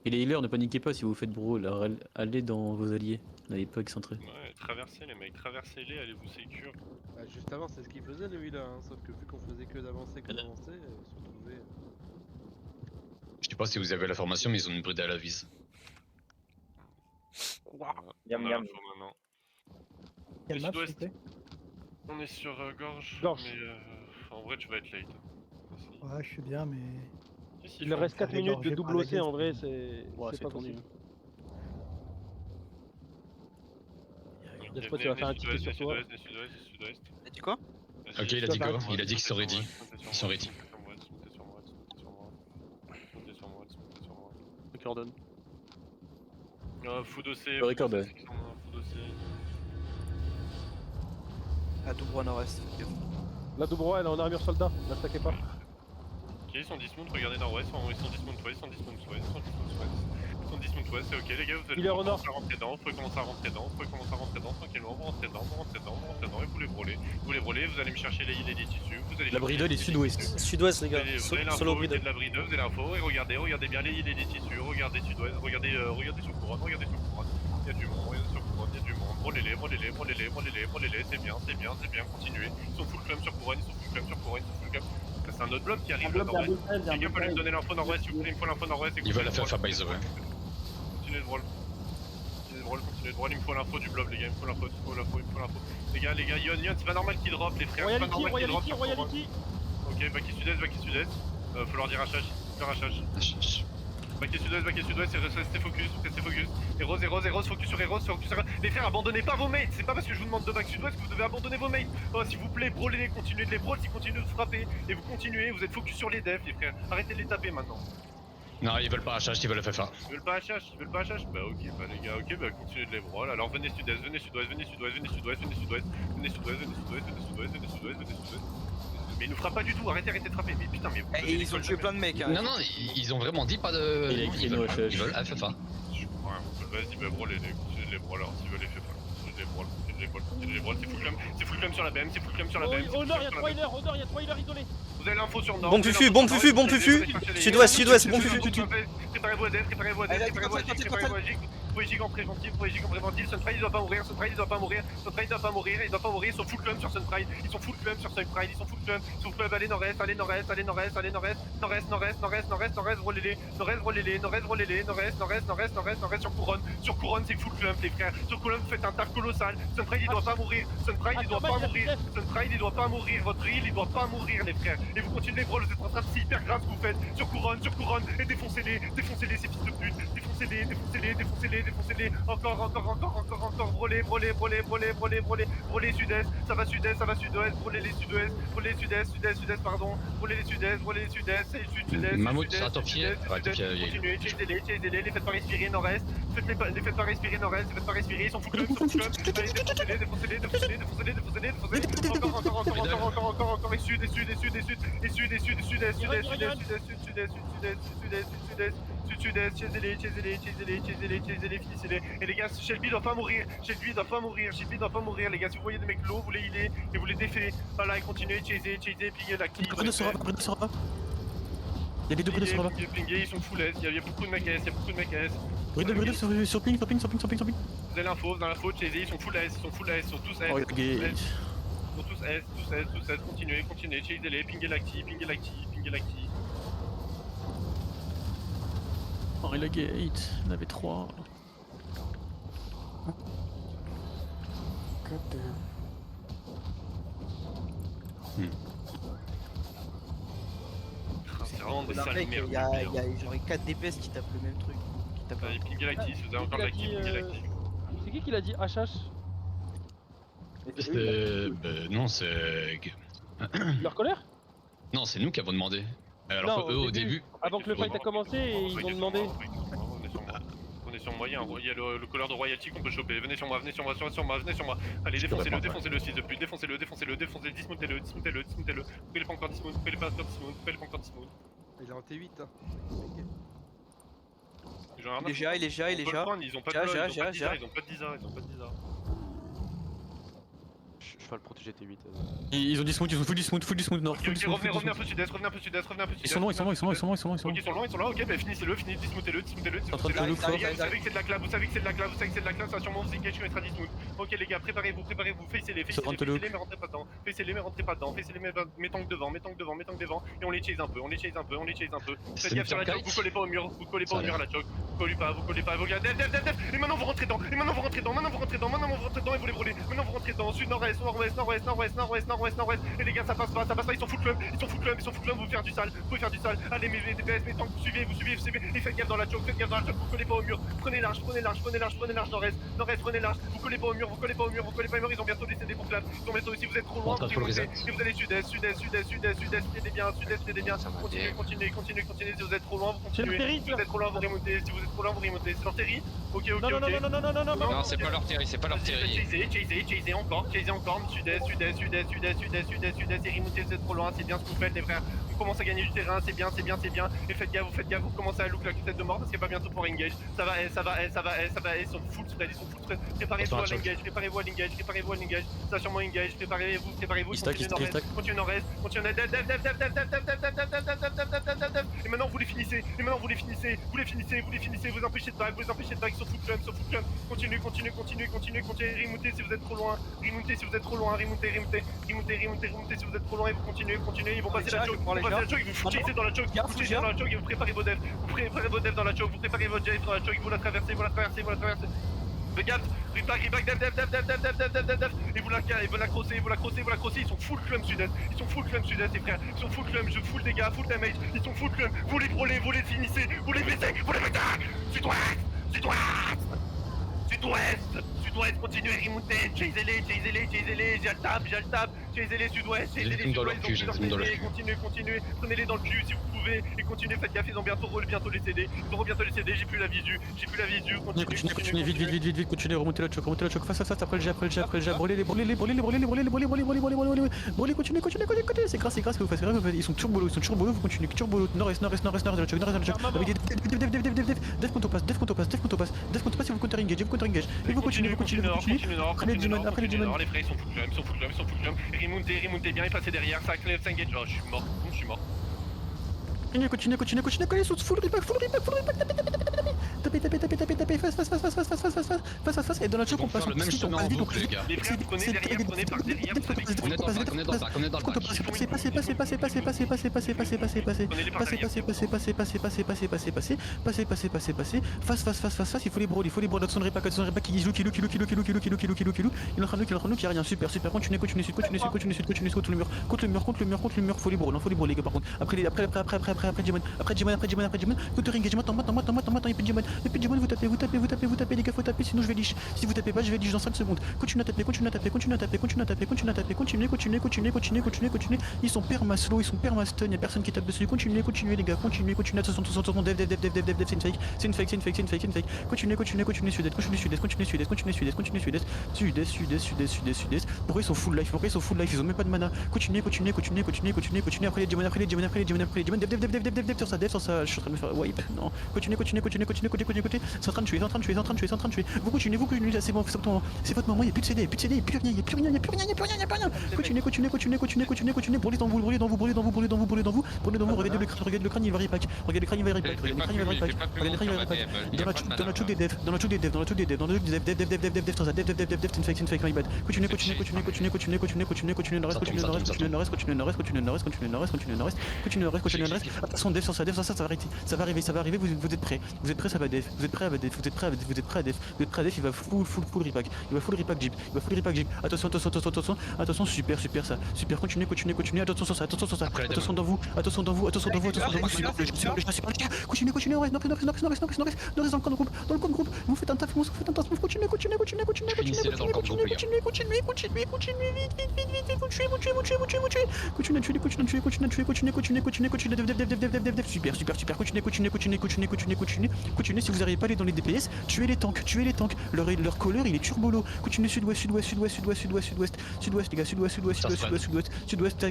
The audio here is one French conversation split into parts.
Et les healers, ne paniquez pas si vous faites bro, là, allez dans vos alliés. N'allez pas excentrés. Ouais, traversez les mecs, traversez-les, allez vous sécure. Bah, juste avant, c'est ce qu'ils faisaient le healer, hein, sauf que vu qu'on faisait que d'avancer, ils se retrouvaient. Je sais pas si vous avez la formation, mais ils ont une bride à la vis. Voilà, Yam on a yam. l'info maintenant. Quelle Et map, s'il vous sud-ouest. plaît? On est sur Gorge, Gorge. mais en vrai tu vas être late. Ouais, je suis bien, mais. Si, si, Il leur reste 4 faire minutes de égorger double par la OC gueule, en vrai, c'est- Ouais, c'est pas tendu. possible. Ok, Laisse pas, tu vas faire un ticket sur toi. sud-ouest. T'as dit quoi? Ok, il a dit go, il a dit qu'ils sont ready. Ils sont ready. Recordon. Food OC. Record, ouais. Food OC. À tout droit nord-est. faites gaffe. La Doubrois, elle est en armure soldat, la stackez pas. Ok, ils sont dismount, regardez nord-ouest, ils sont dismount west, ils sont dismount west, ils sont dismount west. Ils sont dismount west, c'est ok les gars, vous allez Il est au nord. commencer à rentrer dedans, vous pouvez commencer à rentrer dedans, vous pouvez commencer à rentrer dedans tranquillement, vous rentrez dedans, vous rentrez dedans, vous rentrez dedans et vous les brûlez. Vous les brûlez, vous allez me chercher les îles et les tissus, vous allez La bride est sud-ouest. Sud-ouest, les Vous gars. avez Solo l'info, bride. c'est de la bride, vous avez l'info, et regardez bien les îles et les tissus, regardez sud-ouest, regardez sur couronne, regardez sur couronne. Il y a du monde, regardez sur couronne, il y a du monde, brûlez-les, c'est bien, continuez. Ils sont full clum sur couronne, ils sont full clum sur couronne, ils sont full clum. C'est un autre bloc qui arrive là nord-ouest. Quelqu'un peut lui me donner l'info nord-ouest, s'il vous plaît, il me faut l'info nord-ouest. Il va la faire by the way. Continuez de brawl. Continuez de brawl, il me faut l'info du blob les gars, il me faut l'info. Les gars, Yon, c'est pas normal qu'il drop les frères, c'est pas Royalty, normal qu'il drop sur couronne. Royalty. Ok, back sud-est. Faut leur dire Hachach, Back sud-ouest, et restez focus. Et Rose, focus sur Eros. Les frères, abandonnez pas vos mates, c'est pas parce que je vous demande de back sud-ouest que vous devez abandonner vos mates. Oh, s'il vous plaît, brawlez-les, continuez de les brawl, s'ils continuent de frapper. Et vous continuez, vous êtes focus sur les defs les frères, arrêtez de les taper maintenant. Non, ils veulent pas HH, ils veulent FFA. Ils veulent pas HH. Bah ok, bah les gars, ok, bah continuez de les brawl. Alors venez sud-est. Mais il nous frappe pas du tout, arrêtez de frapper. Mais putain, mais. Et ils ont tué plein de mecs. Hein. Non, ils ont vraiment dit pas de. Il a écrit no HH. Ils veulent FFA. Ouais, vas-y, bah brawlez-les, continuez de les brawl. Alors s'ils veulent les faire pas. Continuez de les brawl. C'est full clum sur la BM, Au nord, il y a 3 healers isolés. Vous avez l'info sur le nord. Bon fufu, bon fufu. Sud-ouest, bon fufu. Préparez-vous à death, préparez-vous à Jig. Vous pouvez Jig en préventif, Sunpride il doit pas mourir, il doit pas mourir, ils sont full clum sur Sunpride, ils sont full clum, allez nord-est, nord-est, sur couronne c'est full clum les frères, sur couronne vous faites un taf colossal, Sunpride il doit pas mourir, votre heal il doit pas mourir les frères, et vous continuez les brawls, vous êtes en train de c'est hyper grave ce que vous faites, sur couronne, et défoncez-les ces fils de pute, défoncez-les, encore, brûlez, sud-est, ça va sud-ouest, brûlez les sud-est, pardon, brûlez les sud-est, sud-est, Mammouth, c'est un topier. Ouais, topier, continuez, chasez-les, les faites pas respirer nord-est, les faites pas respirer nord-est, ils sont full club, allez, défoncez-les, encore, et sud, chasez-les, finissez-les. Et les gars, Shelby doit pas mourir, les gars, si vous voyez des mecs low, vous les healez et vous les défaites. Voilà, et continuez, chaser, piller la clip. Bride sera là. Il y a les deux brides sur là. Pingé, ils sont full S, il y a beaucoup de mecs S, Bride sur ping. Vous avez l'info, chaser, ils sont full S, ils sont tous S. Oh, gate. Ils sont tous S, continuez, chasez-les, pingez l'acti. Oh, il a gate. Il y en avait 3. C'est vraiment des Dans sales mec, merdes. il y a genre 4 DPS qui tapent le même truc. Qui tapent Allez, pingez l'acti, si vous avez encore de l'acti, pingez l'acti. C'est qui l'a dit HH? Non, c'est. Leur colère? Non, c'est nous qui avons demandé. Alors que eux au début. Avant que le fight a commencé, ils ont demandé. On est sur moyen, il y a le colère de royalty qu'on peut choper. Venez sur moi. Allez, défoncez-le 6 de plus, défoncez-le, dismountez-le. Vous pouvez pas encore dismount. Il est en T8. Hein. Il est GA. Ils ont pas de GA. ils ont pas de Disa. cheval protéger T8. Ils ont du smooth, ils ont full du smooth nord. Ok, Full ok, du smooth, revenez full du un smooth. peu sud-est, revenez un peu sud-est, revenez un peu sud-est. Ils sont loin, ils sont loin, ils sont loin, ils sont loin, ils sont loin, ils sont Ok, loin. ils sont loin, ok, bah finissez-le, dismoutez-le, En train de faire le Les fort. gars, vous savez que c'est de la clave, vous savez que c'est de la clave, ça va sûrement vous engage sur mettra dismouth. Ok les gars, préparez-vous, facez-les, mais rentrez pas dedans, facez-les, mais rentrez pas dedans, facez-les, mais mettons que devant, et on les chase un peu, Faites gaffe sur la choke, vous collez pas au mur, à la choke, vous collez pas, vos gars, dev, et maintenant vous rentrez dedans, et vous les brûlez, maintenant vous rentrez dedans, sud, nord-est, et les gars ça passe pas, ils sont full club, vous pouvez faire du sale, allez mais les DPS, mais tant que vous suivez, et faites gaffe dans la choke, vous collez pas au mur, prenez large, nord-est, prenez large, vous collez pas au mur, ils ont bientôt décédé pour clap, si vous êtes trop loin, vous remontez, et vous allez sud-est, aidez bien, continuez, si vous êtes trop loin, vous continuez, si vous êtes trop loin, vous remontez, c'est leur terry, ok, Non, c'est pas leur Terry, Chasez encore, sud-est, et remontez, vous êtes trop loin, c'est bien ce que vous faites les frères, on commence à gagner du terrain, c'est bien, et faites gaffe, vous commencez à look la tête de mort parce qu'il n'y a pas bientôt pour engage, ça va, ils sont full spread, préparez-vous à l'engage, ça va sûrement engage, préparez-vous, continuez nord-est, et maintenant vous les finissez, vous empêchez de back, ils sont full club, continuez, remontez si vous êtes trop loin, remontez si vous êtes trop loin, et vous continuez, ils vont passer la choke, ils vous chassez dans la choke, et vous préparez vos devs, dans la choke, vous préparez votre jet dans la choke, vous la traversez. Faites gaffe, reback, dev, et vous la crossez, ils sont full club sud-est, les frères, je full dégâts, full damage, ils sont full club, vous les brûlez, vous les finissez, vous les baissez, sud-ouest, continuez, remontez, chasez-les, j'ai le tab, chasez-les sud-ouest, continuez, prenez-les dans le cul si vous pouvez, et continuez, faites gaffe, ils ont bientôt les CD, j'ai plus la visu, Continuez, vite, continuez, remontez la choke, face, après le jet, brûlez, continuez, c'est grâce que vous faites, ils sont turbo, vous continuez, turbo, nord-est, de la choke, dev contre passe, si vous counter engage, et vous continuez, après les Demon, les frères, ils sont full club, remontez bien, et passez derrière, ça clève, ça engage, je suis mort. Continuez, ils sont full repack, tapez, face, et dans la choke on passe, le même chemin en boucle, les gars. Les frères, prenez par derrière, vous savez On est dans le bac. Face, il faut les brawl, notre son repack qui joue, il est en train de nous, qui a rien, super, continuez, contre le mur, faut les brawl, les gars, par contre, après Jimon, counter engagement, il peut Jimon, vous tapez, les gars, faut taper, sinon je vais leash, si vous tapez pas, je vais leash dans 5 secondes, continuez à taper, continuez, ils sont perma slow, ils sont perma stun, y'a personne qui tape dessus, continuez les gars, continuez, attention, dev, c'est une fake, continuez sud-est, pourquoi ils sont full life, ils ont même pas de mana, continuez, après les demon, dev sur ça, je suis en train de me faire wipe, non, continuez, c'est en train de tuer, vous continuez, là c'est bon, c'est votre moment, y'a plus de CD, y'a plus rien, continuez, brûlez dans vous, regardez le crâne, il va repack, dans la choke des devs, sur ça, dev, c'est une fake, my bad, continuez, nord-est, attention dev sur ça, ça va arriver, vous êtes prêts, ça va dev, vous êtes prêts à dev, il va full repack jeep, attention, super ça, continuez, attention sur ça, attention dans vous, continuez, nord-est, dans le camp de groupe, vous faites un taf, continuez, dev, super, continuez, si vous arrivez pas à aller dans les DPS, tuez les tanks, leur colleur il est turbolo, continuez sud-ouest, les gars, sud-ouest,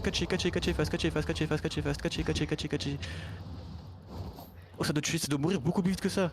catchez, face, oh ça doit mourir beaucoup plus vite que ça.